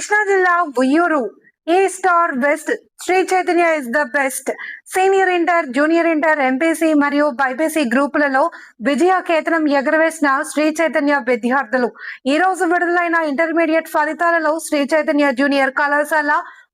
కృష్ణా జిల్లా Uyyuru A star west Sri Chaitanya is the best senior inter, junior inter, MPC మరియు BiPC గ్రూపులలో విజయ కేతనం ఎగరవేసిన శ్రీ చైతన్య విద్యార్థులు ఈ రోజు విడుదలైన ఇంటర్మీడియట్ ఫలితాలలో శ్రీ చైతన్య జూనియర్ కళాశాల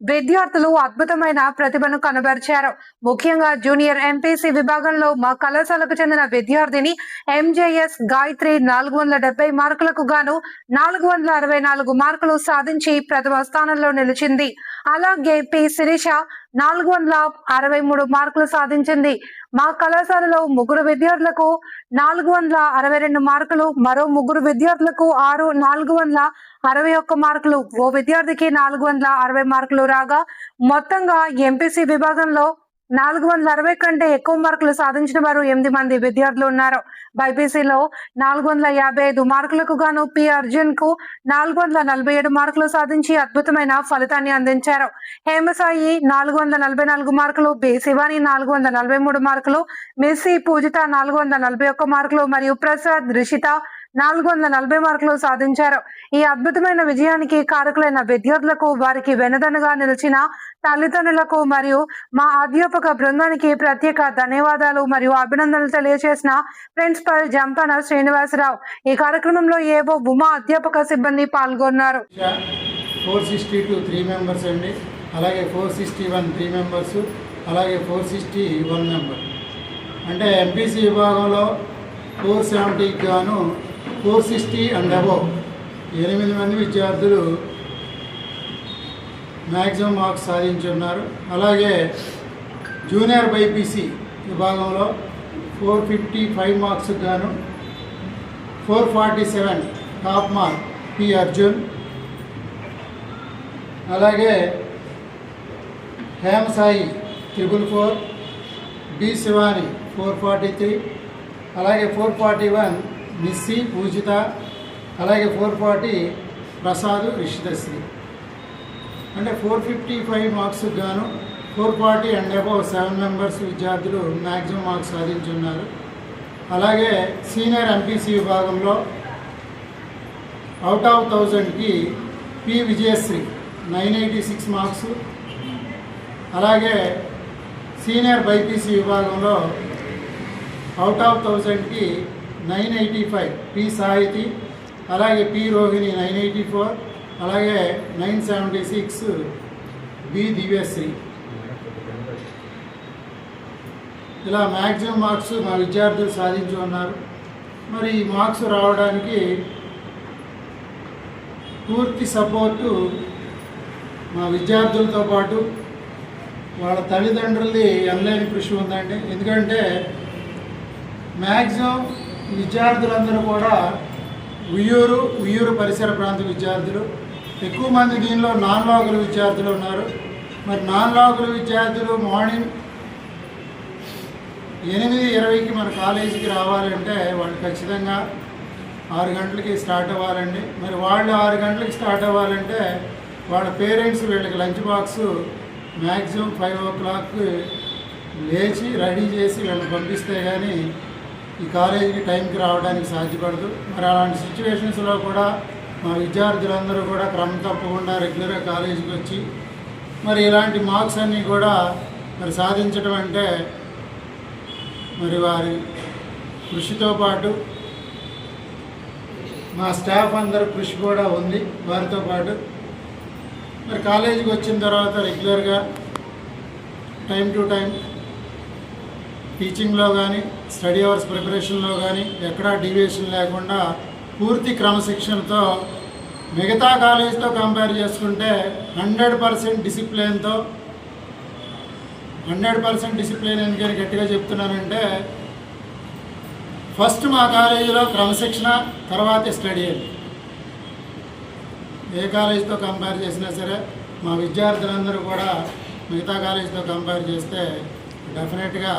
విద్యార్థులు అద్భుతమైన ప్రతిభను కనబరిచారు. ముఖ్యంగా జూనియర్ ఎంపీసీ విభాగంలో మా కళాశాలకు చెందిన విద్యార్థిని ఎంజేఎస్ గాయత్రి 470 మార్కులకు గాను 464 మార్కులు సాధించి ప్రథమ స్థానంలో నిలిచింది. అలాగే పి శిరీష 463 మార్కులు సాధించింది. మా కళాశాలలో ముగ్గురు విద్యార్థులకు 462 మార్కులు, మరో ముగ్గురు విద్యార్థులకు 461 మార్కులు, ఓ విద్యార్థికి 460 మార్కులు రాగా మొత్తంగా ఎంపీసీ విభాగంలో 460 కంటే ఎక్కువ మార్కులు సాధించిన వారు 8 మంది విద్యార్థులు ఉన్నారు. బైపీసీలో 455 మార్కులకు గాను పి అర్జున్ కు 447 మార్కులు సాధించి అద్భుతమైన ఫలితాన్ని అందించారు. హేమసాయి 444 మార్కులు, బి శివాని 443 మార్కులు, మిస్సి పూజిత 441 మార్కులు మరియు ప్రసాద్, రిషిత 440 మార్కులు సాధించారు. ఈ అద్భుతమైన విజయానికి కారకులైన విద్యార్థులకు, వారికి వెనుదన్నుగా నిలిచిన తల్లిదండ్రులకు మరియు మా అధ్యాపక బృందానికి ప్రత్యేక ధన్యవాదాలు మరియు అభినందనలు తెలియజేసిన ప్రిన్సిపల్ జంపాన శ్రీనివాసరావు. ఈ కార్యక్రమంలో ఏవో ఉమా అధ్యాపక సిబ్బంది పాల్గొన్నారు. 462 3 మెంబర్స్ అండి, అలాగే 461 3 మెంబర్స్, అలాగే 461 మెంబర్. అంటే ఎంపీసీ విభాగంలో 470కి గాను 460 అండ్ అబోవ్ 8 మంది విద్యార్థులు మ్యాక్సిమం మార్క్స్ సాధించున్నారు. అలాగే జూనియర్ బైపీసీ విభాగంలో 455 మార్క్స్ గాను 447 టాప్ మార్క్ పి అర్జున్, అలాగే హేమసాయి 444, బి శివాని 443, అలాగే 441 మిస్సి పూజిత, అలాగే 440 ప్రసాద్, రిషితశ్రీ. అంటే 455 మార్క్స్ గాను 440 అండ్ అబౌవ్ 7 మెంబర్స్ విద్యార్థులు మ్యాక్సిమం మార్క్స్ సాధించున్నారు. అలాగే సీనియర్ ఎంపీసీ విభాగంలో అవుట్ ఆఫ్ 1000కి పి విజయశ్రీ 986 మార్క్స్, అలాగే సీనియర్ బైపీసీ విభాగంలో అవుట్ ఆఫ్ 1000కి 985 పి సాహితి, అలాగే పి రోహిణి 984, అలాగే 976 బి దివ్యశ్రీ. ఇలా మ్యాక్సిమం మార్క్స్ మా విద్యార్థులు సాధించి ఉన్నారు. మరి ఈ మార్క్స్ రావడానికి పూర్తి సపోర్టు మా విద్యార్థులతో పాటు వాళ్ళ తల్లిదండ్రులది ఎనలేని కృషి ఉందండి. ఎందుకంటే మ్యాక్సిమం విద్యార్థులందరూ కూడా ఉయ్యూరు పరిసర ప్రాంత విద్యార్థులు, ఎక్కువ మంది దీనిలో నాన్ లోకల్ విద్యార్థులు ఉన్నారు. మరి నాన్ లోకల్ విద్యార్థులు మార్నింగ్ 8:20కి మన కాలేజీకి రావాలంటే వాళ్ళు ఖచ్చితంగా 6 గంటలకి స్టార్ట్ అవ్వాలండి. మరి వాళ్ళు 6 గంటలకి స్టార్ట్ అవ్వాలంటే వాళ్ళ పేరెంట్స్ వీళ్ళకి లంచ్ బాక్స్ మ్యాక్సిమం 5 o'clock లేచి రెడీ చేసి వీళ్ళని పంపిస్తే కానీ ఈ కాలేజీకి టైంకి రావడానికి సాధ్యపడదు. మరి అలాంటి సిచ్యువేషన్స్లో కూడా మా విద్యార్థులందరూ కూడా క్రమం తప్పకుండా రెగ్యులర్గా కాలేజీకి వచ్చి మరి ఇలాంటి మార్క్స్ అన్నీ కూడా మరి సాధించడం అంటే మరి వారి కృషితో పాటు మా స్టాఫ్ అందరూ కృషి కూడా ఉంది. వారితో పాటు మరి కాలేజీకి వచ్చిన తర్వాత రెగ్యులర్గా టైం టు టైం టీచింగ్లో కానీ స్టడీ అవర్స్ ప్రిపరేషన్లో కానీ ఎక్కడా డీవియేషన్ లేకుండా పూర్తి క్రమశిక్షణతో మిగతా కాలేజీతో కంపేర్ చేసుకుంటే 100% డిసిప్లిన్తో 100% డిసిప్లిన్ ఎందుకని గట్టిగా చెప్తున్నానంటే ఫస్ట్ మా కాలేజీలో క్రమశిక్షణ, తర్వాత స్టడీ అని. ఏ కాలేజీతో కంపేర్ చేసినా సరే మా విద్యార్థులందరూ కూడా మిగతా కాలేజీతో కంపేర్ చేస్తే డెఫినెట్గా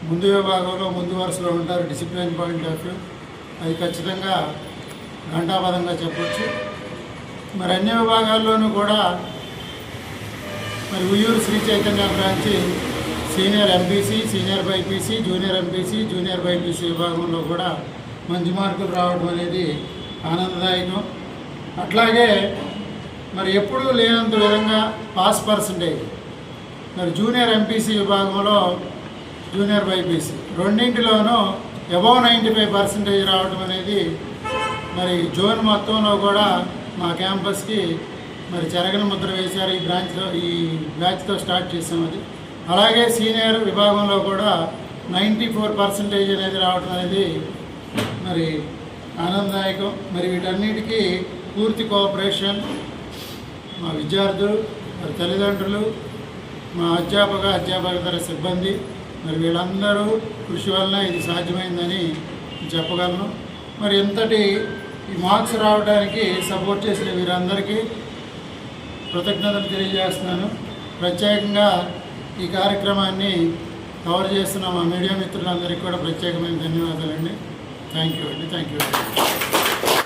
ముందు విభాగంలో ముందు వరుసలో ఉంటారు. డిసిప్లిన్ పాయింట్ ఆఫ్ వ్యూ అది ఖచ్చితంగా ఘంటాపదంగా చెప్పొచ్చు. మరి అన్ని విభాగాల్లోనూ కూడా మరి Uyyuru Sri Chaitanya branch senior MPC, senior BiPC, junior MPC, junior BiPC విభాగంలో కూడా మంచి మార్కులు రావడం అనేది ఆనందదాయకం. అట్లాగే మరి ఎప్పుడూ లేనంత విధంగా పాస్ పర్సంటేజ్ మరి జూనియర్ ఎంపీసీ విభాగంలో జూనియర్ బైపీసీ రెండింటిలోనూ అబౌవ్ 95% రావడం అనేది మరి జోన్ మొత్తంలో కూడా మా క్యాంపస్కి మరి చెరగని ముద్ర వేశారు. ఈ బ్యాచ్తో స్టార్ట్ చేసాం అది. అలాగే సీనియర్ విభాగంలో కూడా 94% అనేది రావడం అనేది మరి ఆనందదాయకం. మరి వీటన్నిటికీ పూర్తి కోఆపరేషన్ మా విద్యార్థులు, మరి తల్లిదండ్రులు, మా అధ్యాపకేతర సిబ్బంది, మరి వీళ్ళందరూ కృషి వలన ఇది సాధ్యమైందని చెప్పగలను. మరి ఇంతటి ఈ మార్క్స్ రావడానికి సపోర్ట్ చేసిన వీరందరికీ కృతజ్ఞతలు తెలియజేస్తున్నాను. ప్రత్యేకంగా ఈ కార్యక్రమాన్ని కవర్ చేస్తున్న మా మీడియా మిత్రులందరికీ కూడా ప్రత్యేకమైన ధన్యవాదాలండి. థ్యాంక్ యూ అండి. Thank you.